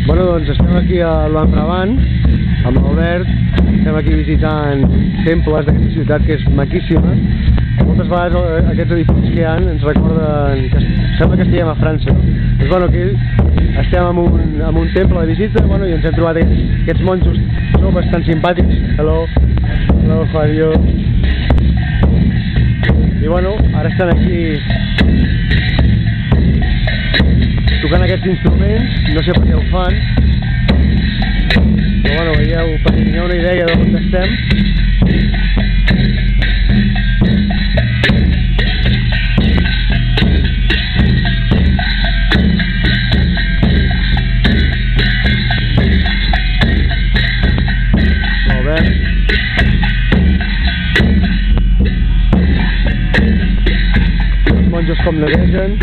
Bueno, doncs estem aquí a l'Enravan, amb l'Albert, estem aquí visitant temples d'aquesta ciutat que és maquíssima. Moltes vegades aquests edificis que hi ha ens recorden que sembla que estiguem a França, no? Doncs bueno, aquí estem en un temple de visita, bueno, i ens hem trobat aquests monjos joves tan simpàtics. Hello, Fabio. I bueno, ara estan aquí tocant aquests instruments, no sé per què ho fan, però bueno, veieu, per tenir una idea d'on estem. Els monjos com nevegen.